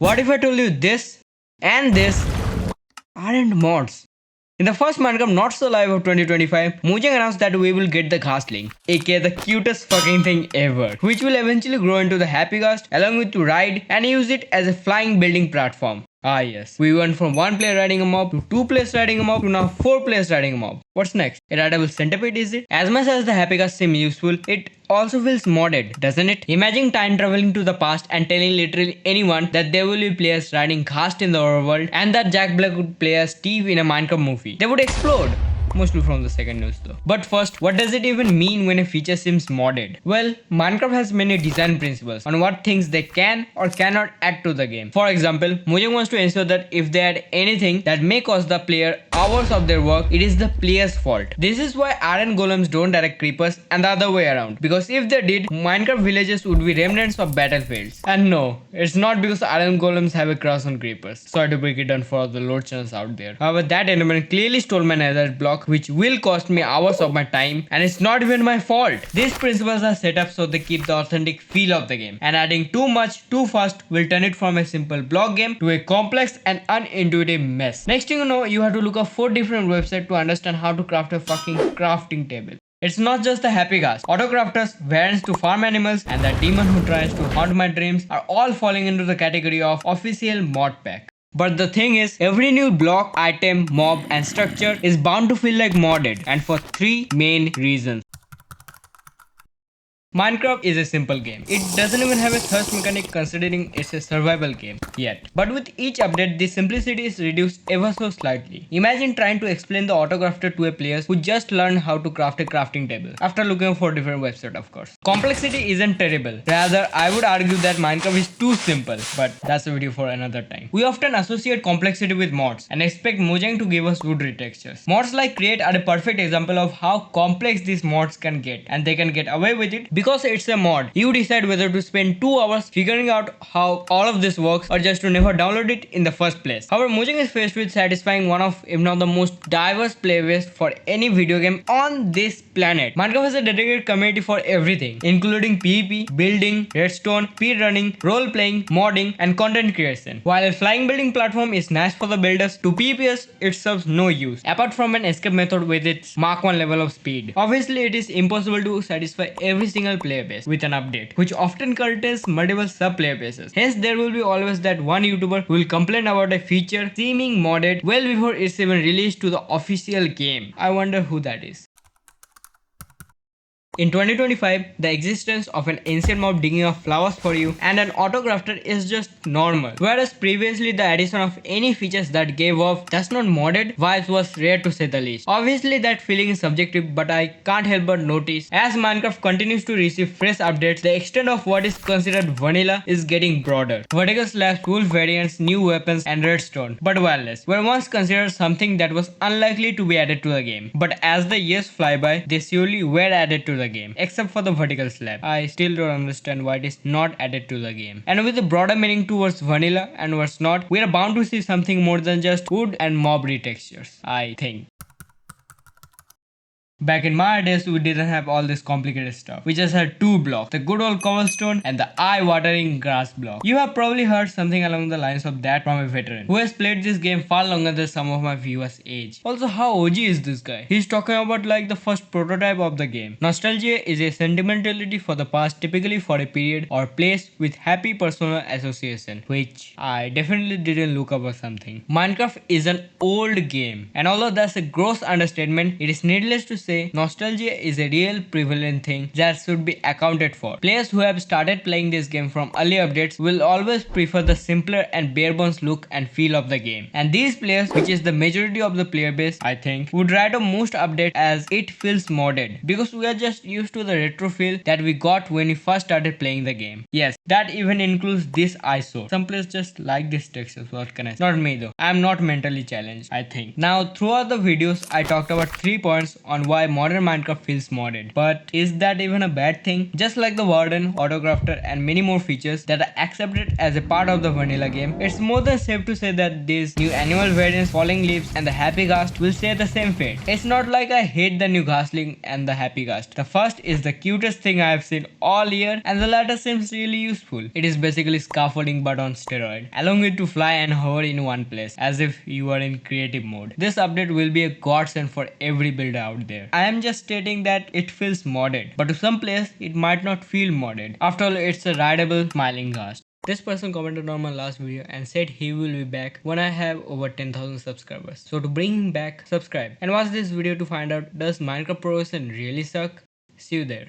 What if I told you this and this aren't mods? In the first Minecraft Not So Live of 2025, Mojang announced that we will get the Ghastling, aka the cutest fucking thing ever, which will eventually grow into the Happy Ghast along with to ride and use it as a flying building platform. Ah yes, we went from 1 player riding a mob to 2 players riding a mob to now 4 players riding a mob. What's next? A rideable centipede is it? As much as the Happy Ghast seems useful, it also feels modded, doesn't it? Imagine time traveling to the past and telling literally anyone that there will be players riding Ghast in the overworld and that Jack Black would play as Steve in a Minecraft movie. They would explode. Mostly from the second news though. But first, what does it even mean when a feature seems modded? Well, Minecraft has many design principles on what things they can or cannot add to the game. For example, Mojang wants to ensure that if they add anything that may cost the player hours of their work, it is the player's fault. This is why iron golems don't direct creepers and the other way around. Because if they did, Minecraft villages would be remnants of battlefields. And no, it's not because iron golems have a crush on creepers. Sorry to break it down for all the load channels out there. However, that element clearly stole my nether block, which will cost me hours of my time, and it's not even my fault. These principles are set up so they keep the authentic feel of the game, and adding too much too fast will turn it from a simple block game to a complex and unintuitive mess. Next thing you know, you have to look up 4 different websites to understand how to craft a fucking crafting table. It's not just the Happy Ghast. Autocrafters, variants to farm animals, and the demon who tries to haunt my dreams are all falling into the category of official mod pack. But the thing is, every new block, item, mob and structure is bound to feel like modded, and for 3 main reasons. Minecraft is a simple game. It doesn't even have a thirst mechanic considering it's a survival game yet. But with each update, the simplicity is reduced ever so slightly. Imagine trying to explain the autocrafter to a player who just learned how to craft a crafting table. After looking for different websites, of course. Complexity isn't terrible. Rather, I would argue that Minecraft is too simple. But that's a video for another time. We often associate complexity with mods and expect Mojang to give us good retextures. Mods like Create are a perfect example of how complex these mods can get, and they can get away with it because it's a mod. You decide whether to spend 2 hours figuring out how all of this works or just to never download it in the first place. However, Mojang is faced with satisfying one of, if not the most diverse playbase for any video game on this planet. Minecraft has a dedicated community for everything, including PvP, building, redstone, speedrunning, role-playing, modding, and content creation. While a flying building platform is nice for the builders, to PvPers it serves no use, apart from an escape method with its Mark 1 level of speed. Obviously, it is impossible to satisfy every single player base with an update, which often contains multiple sub-player bases. Hence, there will be always that one YouTuber who will complain about a feature seeming modded well before it's even released to the official game. I wonder who that is. In 2025, the existence of an ancient mob digging up flowers for you and an autocrafter is just normal. Whereas previously the addition of any features that gave off just not modded vibes was rare to say the least. Obviously that feeling is subjective, but I can't help but notice as Minecraft continues to receive fresh updates, the extent of what is considered vanilla is getting broader. Vertical slabs, cool variants, new weapons and redstone, but wireless, were once considered something that was unlikely to be added to the game. But as the years fly by, they surely were added to the game, except for the vertical slab. I still don't understand why it is not added to the game. And with a broader meaning towards vanilla and what's not, we are bound to see something more than just wood and mob retextures, I think. Back in my days, we didn't have all this complicated stuff. We just had 2 blocks, the good old cobblestone and the eye-watering grass block. You have probably heard something along the lines of that from a veteran who has played this game far longer than some of my viewers' age. Also, how OG is this guy? He's talking about like the first prototype of the game. Nostalgia is a sentimentality for the past, typically for a period or place with happy personal association, which I definitely didn't look up or something. Minecraft is an old game, and although that's a gross understatement, it is needless to say nostalgia is a real prevalent thing that should be accounted for. Players who have started playing this game from early updates will always prefer the simpler and bare bones look and feel of the game. And these players, which is the majority of the player base, I think, would write on most updates as it feels modded, because we are just used to the retro feel that we got when we first started playing the game. Yes, that even includes this ISO. Some players just like this textures, what can I say? Not me though. I am not mentally challenged, I think. Now, throughout the videos, I talked about 3 points on why why modern Minecraft feels modded. But is that even a bad thing? Just like the Warden, Autocrafter and many more features that are accepted as a part of the vanilla game, it's more than safe to say that these new annual variants, Falling Leaves and the Happy Ghast will share the same fate. It's not like I hate the new Ghastling and the Happy Ghast. The first is the cutest thing I have seen all year and the latter seems really useful. It is basically scaffolding but on steroid, allowing you to fly and hover in one place as if you are in creative mode. This update will be a godsend for every builder out there. I am just stating that it feels modded, but to some players it might not feel modded. After all, it's a rideable smiling ghast. This person commented on my last video and said he will be back when I have over 10,000 subscribers. So to bring him back, subscribe and watch this video to find out, does Minecraft progression really suck? See you there.